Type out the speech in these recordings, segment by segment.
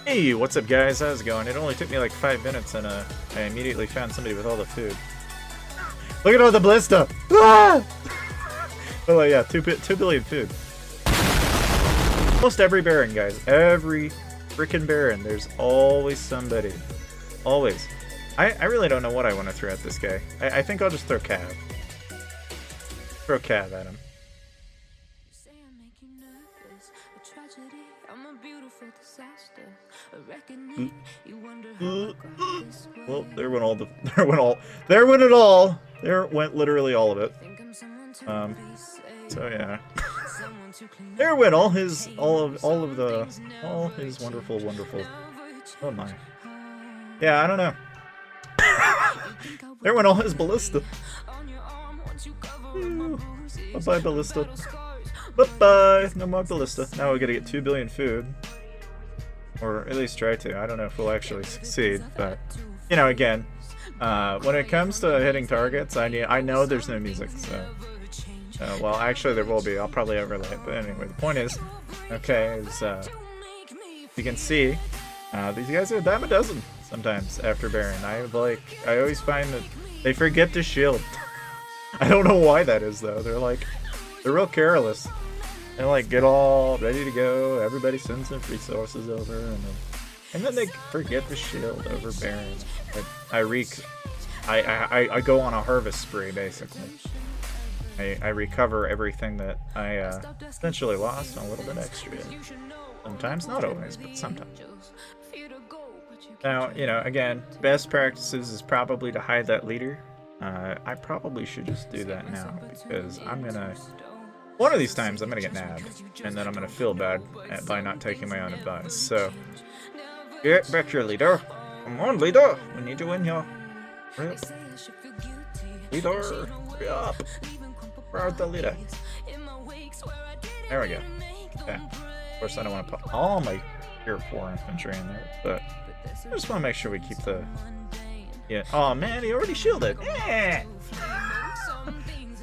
Hey, what's up guys? How's it going? It only took me like 5 minutes and I immediately found somebody with all the food. Look at all the ballista! Ah! Oh yeah, 2 billion food. Almost every Baron, guys. Every freaking Baron. There's always somebody. Always. I really don't know what I want to throw at this guy. I think I'll just throw Cav. Throw Cav at him. Well, there went literally all of it. So yeah. There went all his wonderful. Oh my. Yeah, I don't know. There went all his ballista. Bye-bye, ballista. Bye-bye. No more ballista. Now we gotta get 2 billion food. Or at least try to. I don't know if we'll actually succeed, but you know, again, when it comes to hitting targets, I know there's no music, so well, actually there will be. I'll probably overlay it, but anyway, the point is, okay, is you can see these guys are a dime a dozen sometimes after Baron. I always find that they forget to shield. I don't know why that is though. They're real careless. They like get all ready to go. Everybody sends some resources over, and then they forget to shield over Baron. I go on a harvest spree basically. I recover everything that I essentially lost and a little bit extra. Sometimes, not always, but sometimes. Now, you know, again, best practices is probably to hide that leader. I probably should just do that now because one of these times I'm gonna get nabbed, and then I'm gonna feel bad by not taking my own advice. So, get back your leader. Come on, leader. We need to win here. Hurry up. Leader, hurry up. Where's the leader? There we go. Okay. Of course, I don't want to put all my Tier 4 infantry in there, but I just want to make sure we keep the. Yeah. Oh man, he already shielded. Eh.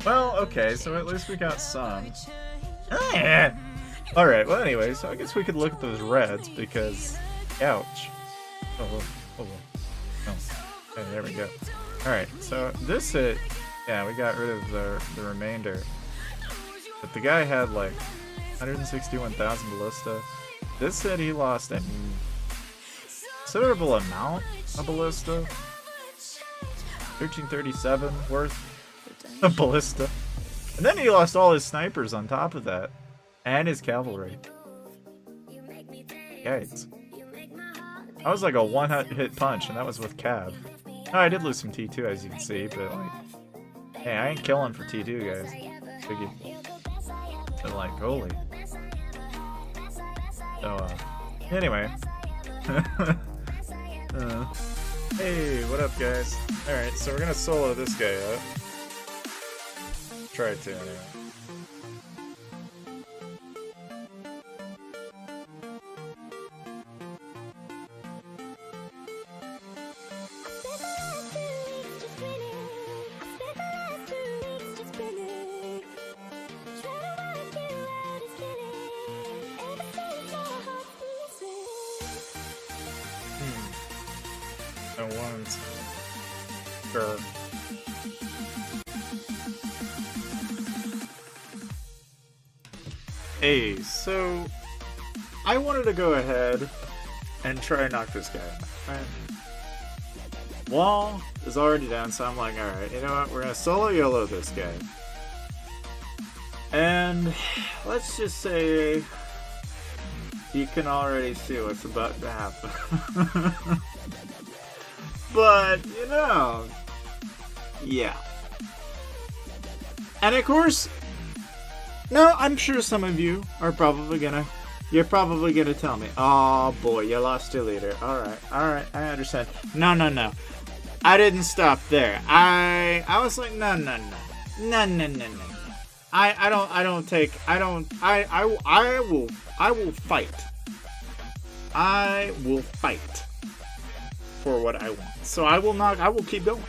Well, okay, so at least we got some. Alright, well anyway, so I guess we could look at those reds because... Ouch. Oh. Okay, there we go. Alright, so this hit... Yeah, we got rid of the remainder. But the guy had like 161,000 ballista. This hit he lost a considerable amount of ballista. 1337 worth. A ballista. And then he lost all his snipers on top of that. And his cavalry. Yikes. That was like a one-hit punch, and that was with Cav. Oh, I did lose some T2, as you can see, but like... Hey, I ain't killing for T2, guys. Biggie. So like, holy. So, anyway. Hey, what up, guys? Alright, so we're gonna solo this guy up. Try to, anyway. I want... Sure. Hey, so I wanted to go ahead and try and knock this guy out. Right? Wall is already down, so I'm like, alright, you know what? We're gonna solo YOLO this guy. And let's just say you can already see what's about to happen. But, you know, yeah. And of course, no, I'm sure some of you are probably you're probably gonna tell me, oh boy, you lost your leader. Alright, I understand. No. I didn't stop there. I was like, no. I will fight. I will fight for what I want. So I will keep going.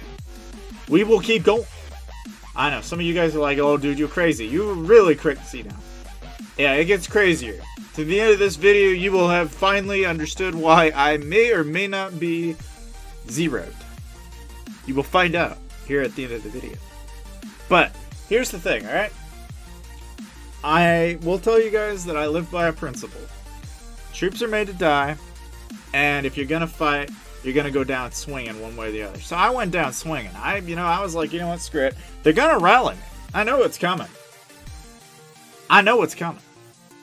We will keep going. I know, some of you guys are like, oh dude, you're crazy. You're really crazy now. Yeah, it gets crazier. to the end of this video, you will have finally understood why I may or may not be zeroed. You will find out here at the end of the video. But here's the thing, alright? I will tell you guys that I live by a principle. Troops are made to die, and if you're gonna fight, you're gonna go down swinging one way or the other. So I went down swinging. I was like, you know what, screw it. They're gonna rally me. I know it's coming. I know it's coming.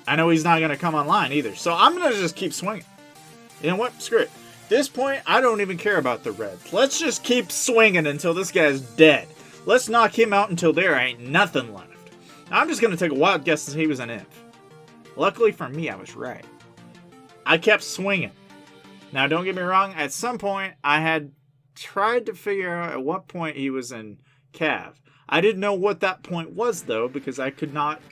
I know he's not gonna come online either. So I'm gonna just keep swinging. You know what, screw it. At this point, I don't even care about the Reds. Let's just keep swinging until this guy's dead. Let's knock him out until there ain't nothing left. I'm just gonna take a wild guess that he was an imp. Luckily for me, I was right. I kept swinging. Now, don't get me wrong, at some point, I had tried to figure out at what point he was in Cav. I didn't know what that point was, though, because I could not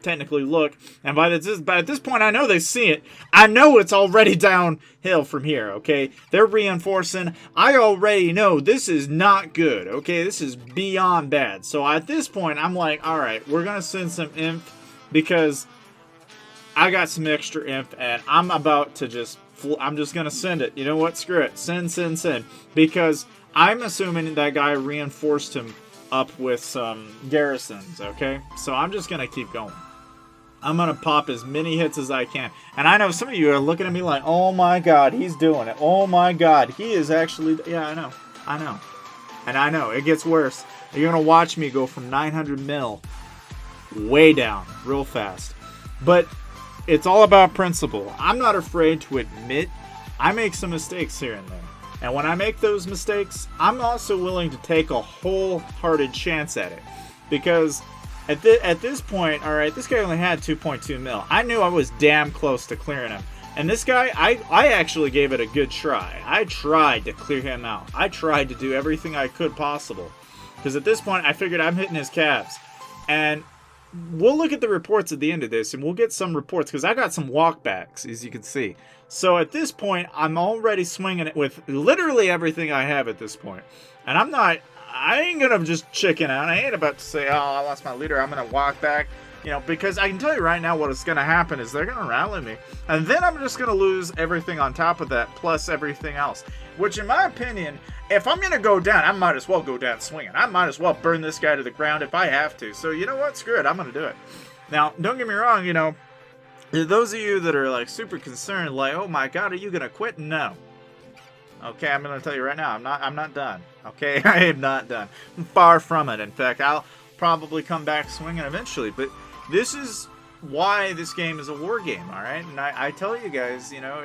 technically look. And by this point, I know they see it. I know it's already downhill from here, okay? They're reinforcing. I already know this is not good, okay? This is beyond bad. So at this point, I'm like, all right, we're going to send some imp because I got some extra imp, and I'm about to just... I'm just going to send it. You know what? Screw it. Send. Because I'm assuming that guy reinforced him up with some garrisons, okay? So I'm just going to keep going. I'm going to pop as many hits as I can. And I know some of you are looking at me like, oh my god, he's doing it. Oh my god, he is actually... Yeah, I know. And I know. It gets worse. You're going to watch me go from 900 mil way down real fast. But... it's all about principle. I'm not afraid to admit I make some mistakes here and there. And when I make those mistakes, I'm also willing to take a wholehearted chance at it. Because at this point, alright, this guy only had 2.2 mil. I knew I was damn close to clearing him. And this guy, I actually gave it a good try. I tried to clear him out. I tried to do everything I could possible. Because at this point, I figured I'm hitting his calves. And... we'll look at the reports at the end of this, and we'll get some reports, because I got some walkbacks, as you can see. So at this point, I'm already swinging it with literally everything I have at this point. And I ain't going to just chicken out. I ain't about to say, oh, I lost my leader, I'm going to walk back. You know, because I can tell you right now what's going to happen is they're going to rally me. And then I'm just going to lose everything on top of that, plus everything else. Which, in my opinion, if I'm going to go down, I might as well go down swinging. I might as well burn this guy to the ground if I have to. So, you know what? Screw it. I'm going to do it. Now, don't get me wrong, you know, those of you that are, like, super concerned, like, oh my god, are you going to quit? No. Okay, I'm going to tell you right now, I'm not done. Okay, I am not done. I'm far from it. In fact, I'll probably come back swinging eventually. But this is why this game is a war game, alright? And I tell you guys, you know,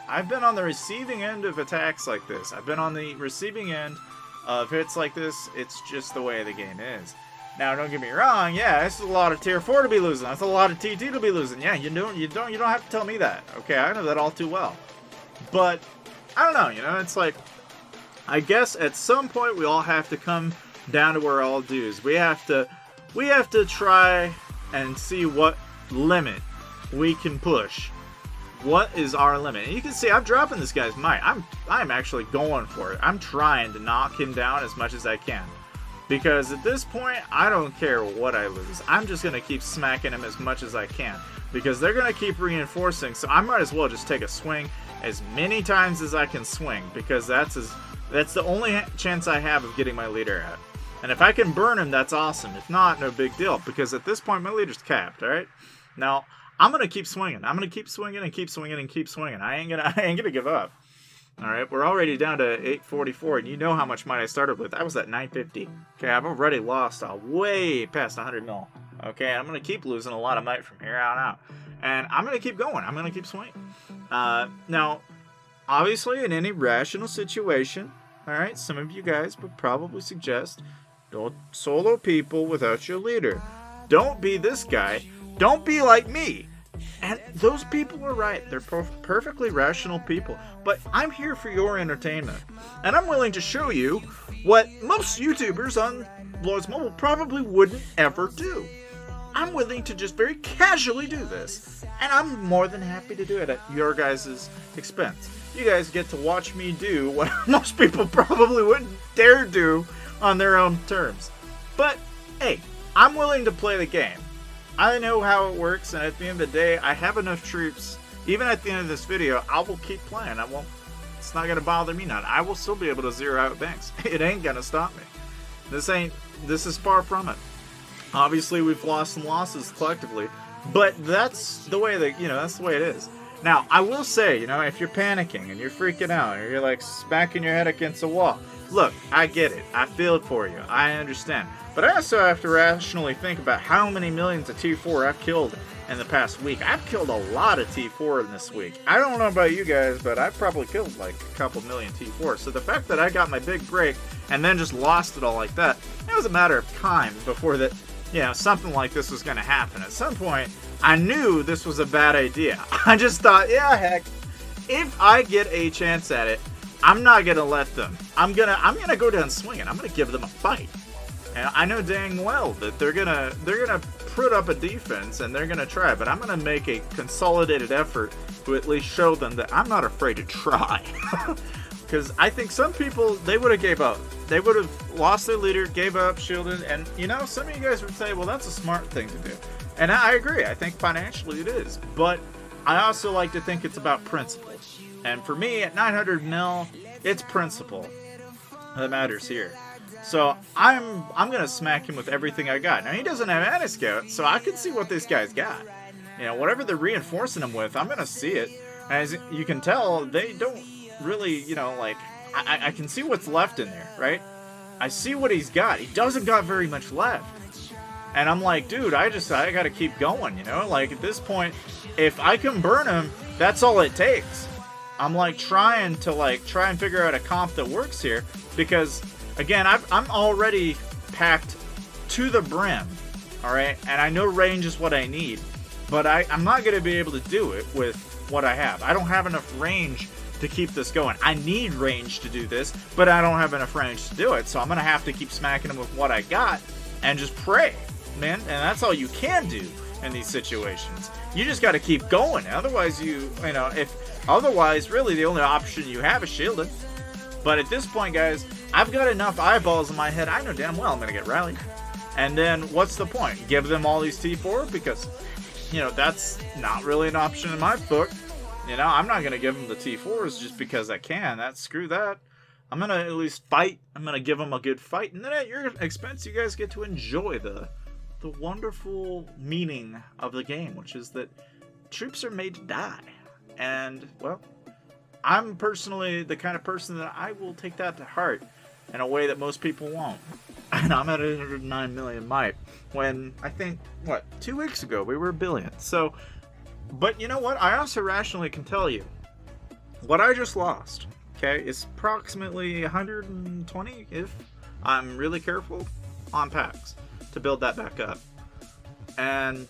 I've been on the receiving end of attacks like this. I've been on the receiving end of hits like this. It's just the way the game is. Now, don't get me wrong, yeah, this is a lot of tier 4 to be losing. That's a lot of TT to be losing. Yeah, you don't have to tell me that. Okay, I know that all too well. But I don't know, you know, it's like, I guess at some point we all have to come down to our all dues. We have to try and see what limit we can push. What is our limit? And you can see I'm dropping this guy's might. I'm actually going for it. I'm trying to knock him down as much as I can. Because at this point, I don't care what I lose. I'm just going to keep smacking him as much as I can. Because they're going to keep reinforcing, so I might as well just take a swing as many times as I can swing. Because that's the only chance I have of getting my leader at. And if I can burn him, that's awesome. If not, no big deal. Because at this point, my leader's capped, alright? Now, I'm going to keep swinging. I'm going to keep swinging and keep swinging and keep swinging. I ain't gonna give up. Alright, we're already down to 844, and you know how much might I started with. I was at 950. Okay, I've already lost way past 100 mil. Okay, I'm going to keep losing a lot of might from here on out. And I'm going to keep going. I'm going to keep swinging. Now, obviously, in any rational situation, alright, some of you guys would probably suggest don't solo people without your leader. Don't be this guy. Don't be like me. And those people are right. They're perfectly rational people. But I'm here for your entertainment. And I'm willing to show you what most YouTubers on Lords Mobile probably wouldn't ever do. I'm willing to just very casually do this. And I'm more than happy to do it at your guys' expense. You guys get to watch me do what most people probably wouldn't dare do on their own terms. But, hey, I'm willing to play the game. I know how it works, and at the end of the day, I have enough troops. Even at the end of this video, I will keep playing. It's not gonna bother me none. I will still be able to zero out banks. It ain't gonna stop me. This is far from it. Obviously, we've lost some losses collectively, but that's the way that's the way it is. Now, I will say, if you're panicking and you're freaking out, or you're like smacking your head against a wall, look, I get it. I feel it for you. I understand. But I also have to rationally think about how many millions of T4 I've killed in the past week. I've killed a lot of T4 in this week. I don't know about you guys, but I've probably killed like a couple million T4. So the fact that I got my big break and then just lost it all like that, it was a matter of time before that, something like this was going to happen. At some point, I knew this was a bad idea. I just thought, yeah, heck, if I get a chance at it, I'm not going to let them. I'm gonna go down swinging. I'm going to give them a fight. And I know dang well that they're gonna put up a defense and they're gonna try, but I'm gonna make a consolidated effort to at least show them that I'm not afraid to try. Because I think some people, they would have gave up. They would have lost their leader, gave up, shielded, and some of you guys would say, well, that's a smart thing to do. And I agree. I think financially it is, but I also like to think it's about principle. And for me, at 900 mil, it's principle that matters here. So I'm gonna smack him with everything I got. Now he doesn't have anti-scout, so I can see what this guy's got. Whatever they're reinforcing him with, I'm gonna see it. As you can tell, they don't really, I can see what's left in there, right? I see what he's got. He doesn't got very much left. And I'm like, dude, I gotta keep going, at this point, if I can burn him, that's all it takes. I'm trying and figure out a comp that works here, because again, I'm already packed to the brim, all right? And I know range is what I need, but I'm not going to be able to do it with what I have. I don't have enough range to keep this going. I need range to do this, but I don't have enough range to do it, so I'm going to have to keep smacking them with what I got and just pray, man. And that's all you can do in these situations. You just got to keep going. Otherwise, otherwise, really, the only option you have is shielding. But at this point, guys, I've got enough eyeballs in my head. I know damn well I'm going to get rallied. And then what's the point? Give them all these T4? Because, that's not really an option in my book. I'm not going to give them the T4s just because I can. Screw that. I'm going to at least fight. I'm going to give them a good fight. And then at your expense, you guys get to enjoy the wonderful meaning of the game, which is that troops are made to die. And, well, I'm personally the kind of person that I will take that to heart in a way that most people won't. And I'm at 109 million might, when I think, 2 weeks ago we were a billion. So, but you know what? I also rationally can tell you what I just lost, okay, is approximately 120 if I'm really careful on packs to build that back up. And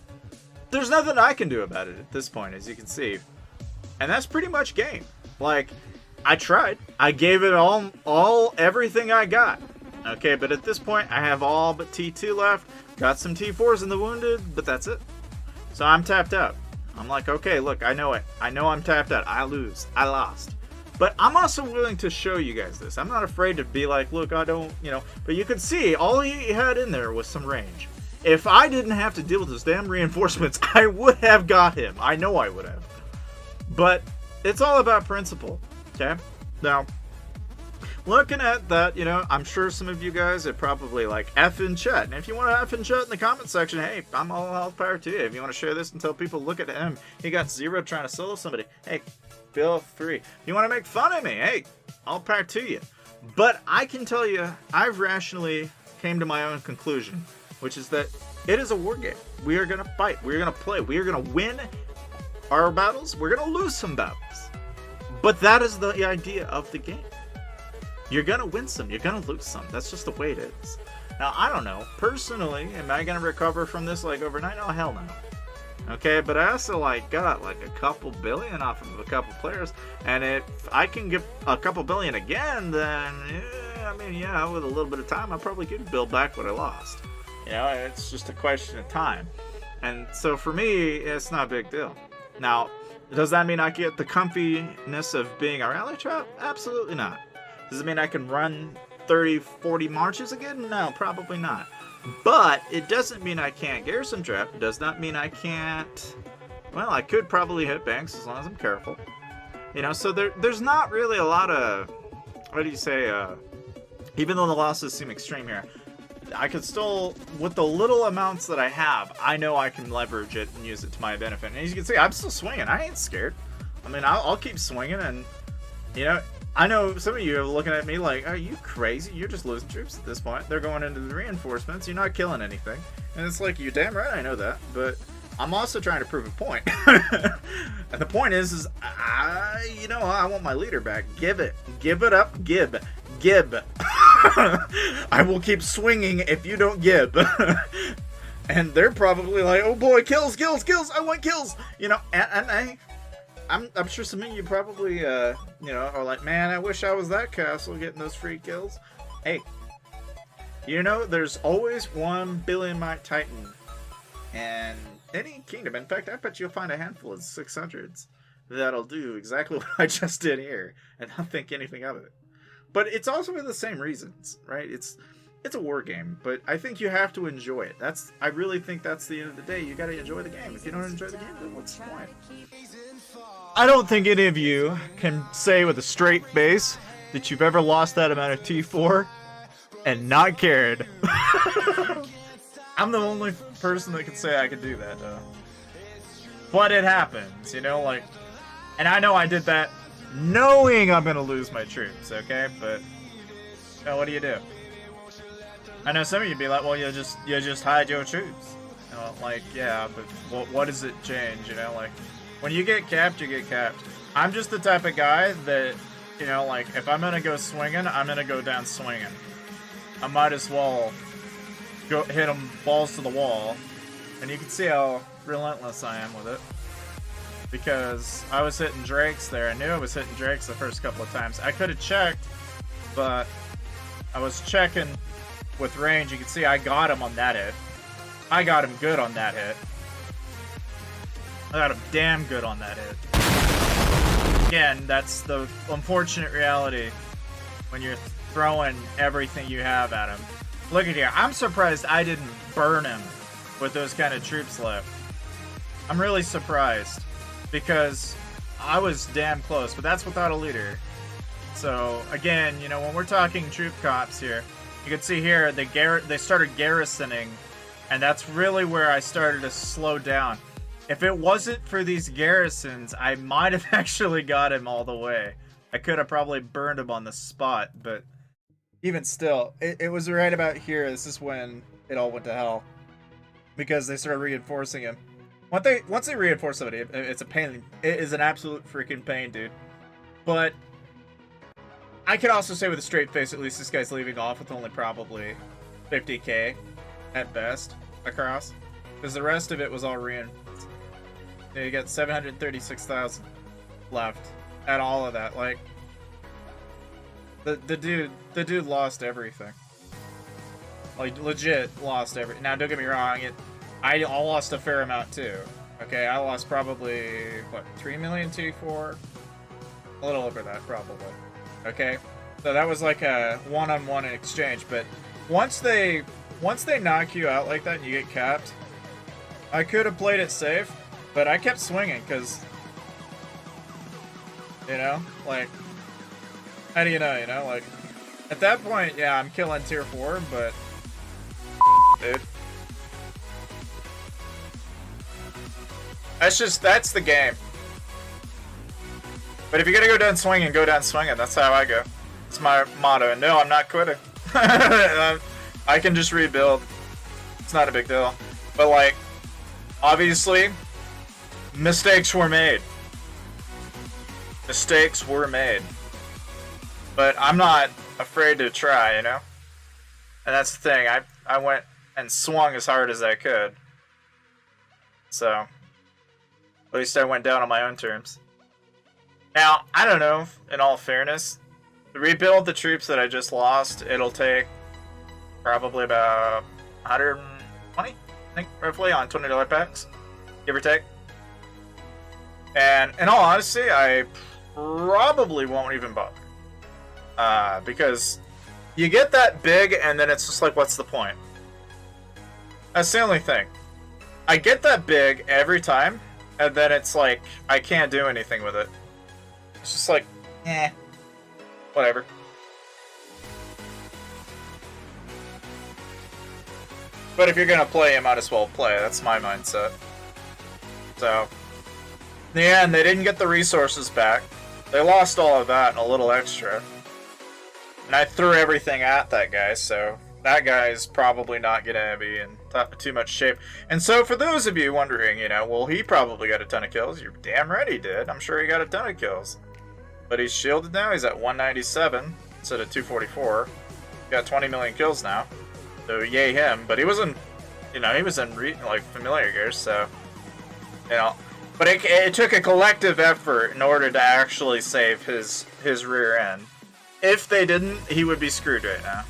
there's nothing I can do about it at this point, as you can see. And that's pretty much game. I tried. I gave it everything I got. Okay, but at this point, I have all but T2 left. Got some T4s in the wounded, but that's it. So I'm tapped out. I'm okay, look, I know it. I know I'm tapped out. I lose. I lost. But I'm also willing to show you guys this. I'm not afraid to be look, I don't, But you can see, all he had in there was some range. If I didn't have to deal with those damn reinforcements, I would have got him. I know I would have. But it's all about principle, okay? Now, looking at that, I'm sure some of you guys are probably F in chat. And if you want to F in chat in the comment section, hey, I'm all health power to you. If you want to share this and tell people, look at him, he got 0 trying to solo somebody, hey, feel free. If you want to make fun of me, hey, all power to you. But I can tell you, I've rationally came to my own conclusion, which is that it is a war game. We are going to fight. We are going to play. We are going to win our battles. We're going to lose some battles. But that is the idea of the game. You're going to win some. You're going to lose some. That's just the way it is. Now, I don't know. Personally, am I going to recover from this overnight? Oh, hell no. Okay, but I also got a couple billion off of a couple players. And if I can get a couple billion again, then, with a little bit of time, I probably could build back what I lost. It's just a question of time. And so for me, it's not a big deal. Now, does that mean I get the comfiness of being a rally trap? Absolutely not. Does it mean I can run 30, 40 marches again? No, probably not. But it doesn't mean I can't garrison trap. It does not mean I can't... Well, I could probably hit banks as long as I'm careful. You know, so there's not really a lot of... What do you say? Even though the losses seem extreme here, I could still, with the little amounts that I have, I know I can leverage it and use it to my benefit. And as you can see, I'm still swinging. I ain't scared. I mean, I'll keep swinging, and, you know, I know some of you are looking at me like, are you crazy? You're just losing troops at this point. They're going into the reinforcements. You're not killing anything. And it's like, you're damn right I know that, but I'm also trying to prove a point. And the point is you know, I want my leader back. Give it. Give it up, Gib. Gib. I will keep swinging if you don't gib. And they're probably like, oh boy, kills, kills, kills. I want kills. You know, and I'm sure some of you probably, you know, are like, man, I wish I was that castle getting those free kills. Hey, you know, there's always 1 billion might titan in any kingdom. In fact, I bet you'll find a handful of 600s that'll do exactly what I just did here and not think anything of it. But it's also for the same reasons, right? It's a war game, but I think you have to enjoy it. I really think that's the end of the day. You got to enjoy the game. If you don't enjoy the game, then what's the point? I don't think any of you can say with a straight face that you've ever lost that amount of T4 and not cared. I'm the only person that can say I could do that, though. But it happens, you know, like, and I know I did that knowing I'm gonna lose my troops, okay? But, you know, what do you do? I know some of you'd be like, well, you just hide your troops. You know, like, yeah, but what does it change, you know? Like, when you get capped, you get capped. I'm just the type of guy that, you know, like, if I'm gonna go swinging, I'm gonna go down swinging. I might as well go hit them balls to the wall. And you can see how relentless I am with it. Because I was hitting drakes there. I knew I was hitting drakes the first couple of times. I could have checked, but I was checking with range. You can see I got him on that hit. I got him good on that hit. I got him damn good on that hit. Again, that's the unfortunate reality when you're throwing everything you have at him. Look at here. I'm surprised I didn't burn him with those kind of troops left. I'm really surprised because I was damn close, but that's without a leader. So again, you know, when we're talking troop comps here, you can see here they started garrisoning, and that's really where I started to slow down. If it wasn't for these garrisons, I might have actually got him all the way. I could have probably burned him on the spot, but even still, it was right about here. This is when it all went to hell, because they started reinforcing him. Once they reinforce somebody, it's a pain. It is an absolute freaking pain, dude. But I could also say with a straight face, at least this guy's leaving off with only probably 50k at best across, because the rest of it was all reinforced. You got 736,000 left at all of that. Like, the dude lost everything. Like, legit lost everything. Now, don't get me wrong, I lost a fair amount too. Okay, I lost probably, what, 3 million T4? A little over that, probably. Okay, so that was like a one-on-one exchange. But once they knock you out like that and you get capped, I could have played it safe, but I kept swinging because, you know, like, how do you know, like, at that point, yeah, I'm killing tier 4, but, dude. That's the game. But if you're gonna go down swinging, go down swinging. That's how I go. It's my motto. And no, I'm not quitting. I can just rebuild. It's not a big deal. But, like, obviously, mistakes were made. Mistakes were made. But I'm not afraid to try, you know? And that's the thing. I went and swung as hard as I could. So, at least I went down on my own terms. Now, I don't know, in all fairness, to rebuild the troops that I just lost, it'll take probably about 120, I think, roughly, on $20 packs, give or take. And in all honesty, I probably won't even bother. Because You get that big, and then it's just like, what's the point? That's the only thing. I get that big every time, and then it's like, I can't do anything with it. It's just like, whatever. But if you're gonna play, you might as well play. That's my mindset. So, in the end, they didn't get the resources back. They lost all of that and a little extra. And I threw everything at that guy, so that guy's probably not gonna be in too much shape. And so, for those of you wondering, you know, well, he probably got a ton of kills. You're damn right he did. I'm sure he got a ton of kills. But he's shielded now. He's at 197 instead of 244. He got 20 million kills now. So yay him. But he wasn't, you know, he was in like familiar gears. So, you know, but it took a collective effort in order to actually save his rear end. If they didn't, he would be screwed right now.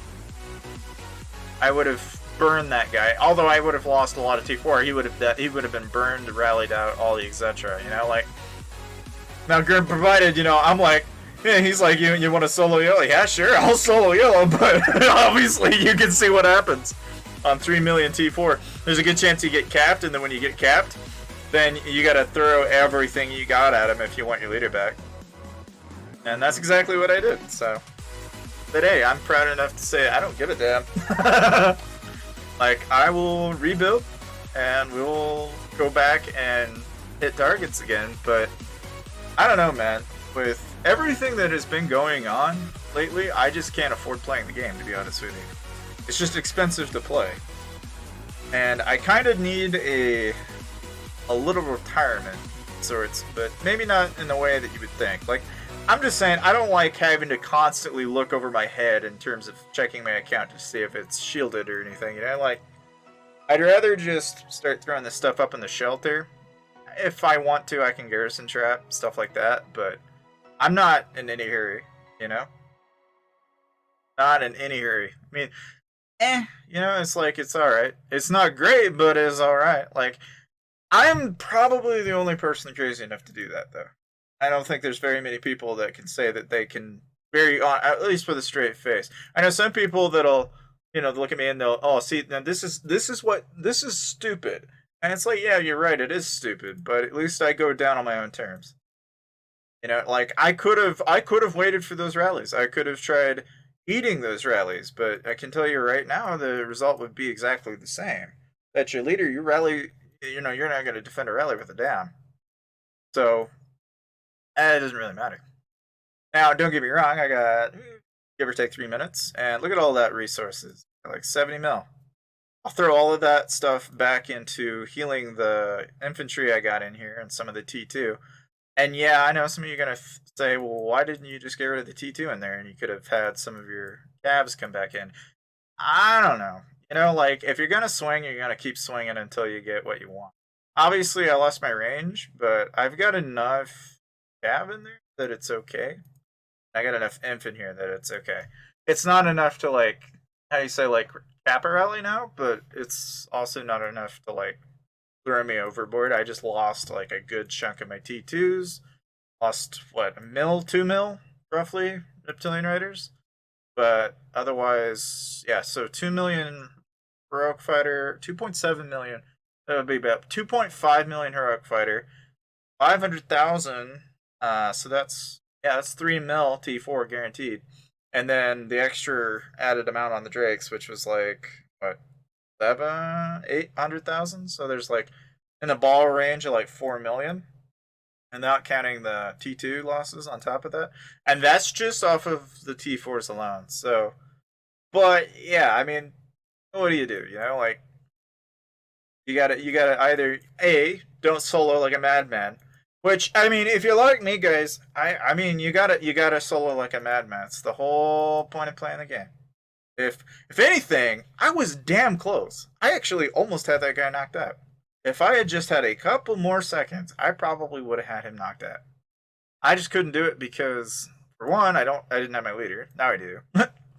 I would have burned that guy. Although I would have lost a lot of T4, he would have been burned, rallied out, all the etc. You know, like. Now, provided, you know, I'm like, yeah, he's like, you want to solo yellow? Yeah, sure, I'll solo yellow, but obviously you can see what happens on 3 million T4. There's a good chance you get capped, and then when you get capped, then you gotta throw everything you got at him if you want your leader back. And that's exactly what I did, so. But hey, I'm proud enough to say I don't give a damn. Like, I will rebuild, and we'll go back and hit targets again, but I don't know, man. With everything that has been going on lately, I just can't afford playing the game, to be honest with you. It's just expensive to play. And I kind of need a little retirement sorts, but maybe not in the way that you would think. Like, I'm just saying, I don't like having to constantly look over my head in terms of checking my account to see if it's shielded or anything, you know? Like, I'd rather just start throwing this stuff up in the shelter. If I want to, I can garrison trap, stuff like that, but I'm not in any hurry, you know? Not in any hurry. I mean, you know, it's like, it's alright. It's not great, but it's alright. Like, I'm probably the only person crazy enough to do that, though. I don't think there's very many people that can say that they can at least with a straight face. I know some people that'll, you know, look at me and they'll, oh, see, now this is stupid. And it's like, yeah, you're right, it is stupid, but at least I go down on my own terms. You know, like, I could have waited for those rallies. I could have tried eating those rallies, but I can tell you right now, the result would be exactly the same. That your leader, you rally, you know, you're not going to defend a rally with a damn. So, it doesn't really matter. Now, don't get me wrong, I got, give or take 3 minutes, and look at all that resources. Like 70 mil. I'll throw all of that stuff back into healing the infantry I got in here and some of the T2. And yeah, I know some of you are going to say, well, why didn't you just get rid of the T2 in there and you could have had some of your calves come back in? I don't know. You know, like, if you're going to swing, you're going to keep swinging until you get what you want. Obviously, I lost my range, but I've got enough cav in there that it's okay. I got enough inf in here that it's okay. It's not enough to, like, how do you say, like, cap a rally now, but it's also not enough to, like, throw me overboard. I just lost, like, a good chunk of my T2s. Lost, what, 2 mil, roughly, Reptilian Riders? But otherwise, yeah, so 2 million Heroic Fighter, 2.7 million, that would be about 2.5 million Heroic Fighter, 500,000, so that's 3 mil T4 guaranteed. And then the extra added amount on the Drakes, which was like, what, 800,000? So there's like, in the ball range of like 4 million. And not counting the T2 losses on top of that. And that's just off of the T4s alone. So, but yeah, I mean, what do? You know, like, you gotta either A, don't solo like a madman. Which, I mean, if you're like me, guys, I mean, you gotta solo like a madman. It's the whole point of playing the game. If anything, I was damn close. I actually almost had that guy knocked out. If I had just had a couple more seconds, I probably would have had him knocked out. I just couldn't do it because, for one, I didn't have my leader. Now I do.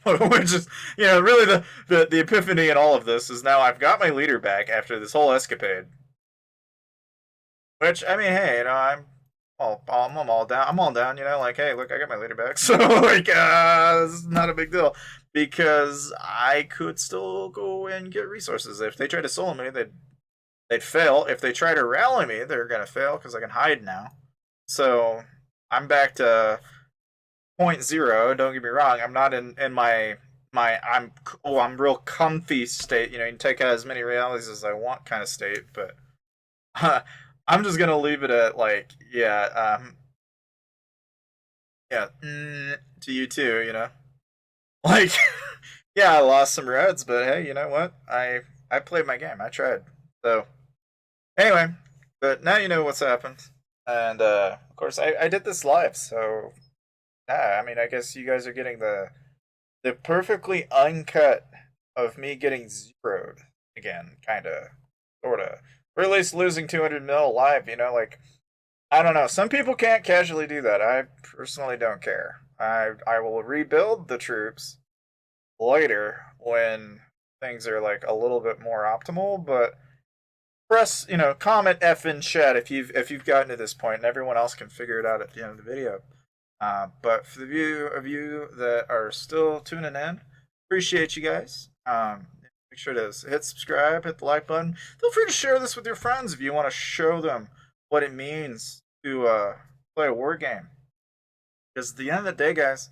Which is, you know, really the epiphany in all of this is now I've got my leader back after this whole escapade. Which, I mean, hey, you know, I'm all down. I'm all down, you know, like, hey, look, I got my leader back. So, like, this is not a big deal. because I could still go and get resources. If they try to solo me, they'd fail. If they try to rally me, they're gonna fail because I can hide now. So I'm back to point zero. Don't get me wrong. I'm not in my I'm real comfy state. You know, you can take out as many realities as I want kind of state, but I'm just gonna leave it at like to you too. You know, like yeah, I lost some reds, but hey, you know what? I played my game. I tried. So anyway, but now you know what's happened, and of course I did this live, so yeah. I mean, I guess you guys are getting the perfectly uncut of me getting zeroed again, kind of, sort of, or at least losing 200 mil live. You know, like I don't know. Some people can't casually do that. I personally don't care. I will rebuild the troops later when things are like a little bit more optimal. But press, you know, comment F in chat if you've gotten to this point, and everyone else can figure it out at the end of the video. But for the view of you that are still tuning in, appreciate you guys. Make sure to hit subscribe, hit the like button. Feel free to share this with your friends if you want to show them what it means to play a war game. Because at the end of the day, guys,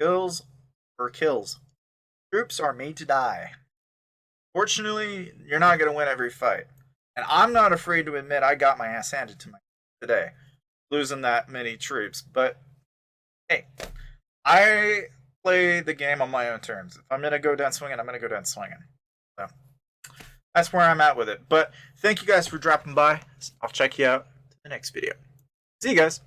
kills or kills. Troops are made to die. Fortunately, you're not going to win every fight. And I'm not afraid to admit I got my ass handed to me today, losing that many troops. But hey, I play the game on my own terms. If I'm going to go down swinging, I'm going to go down swinging. So that's where I'm at with it. But thank you guys for dropping by. I'll check you out in the next video. See you guys.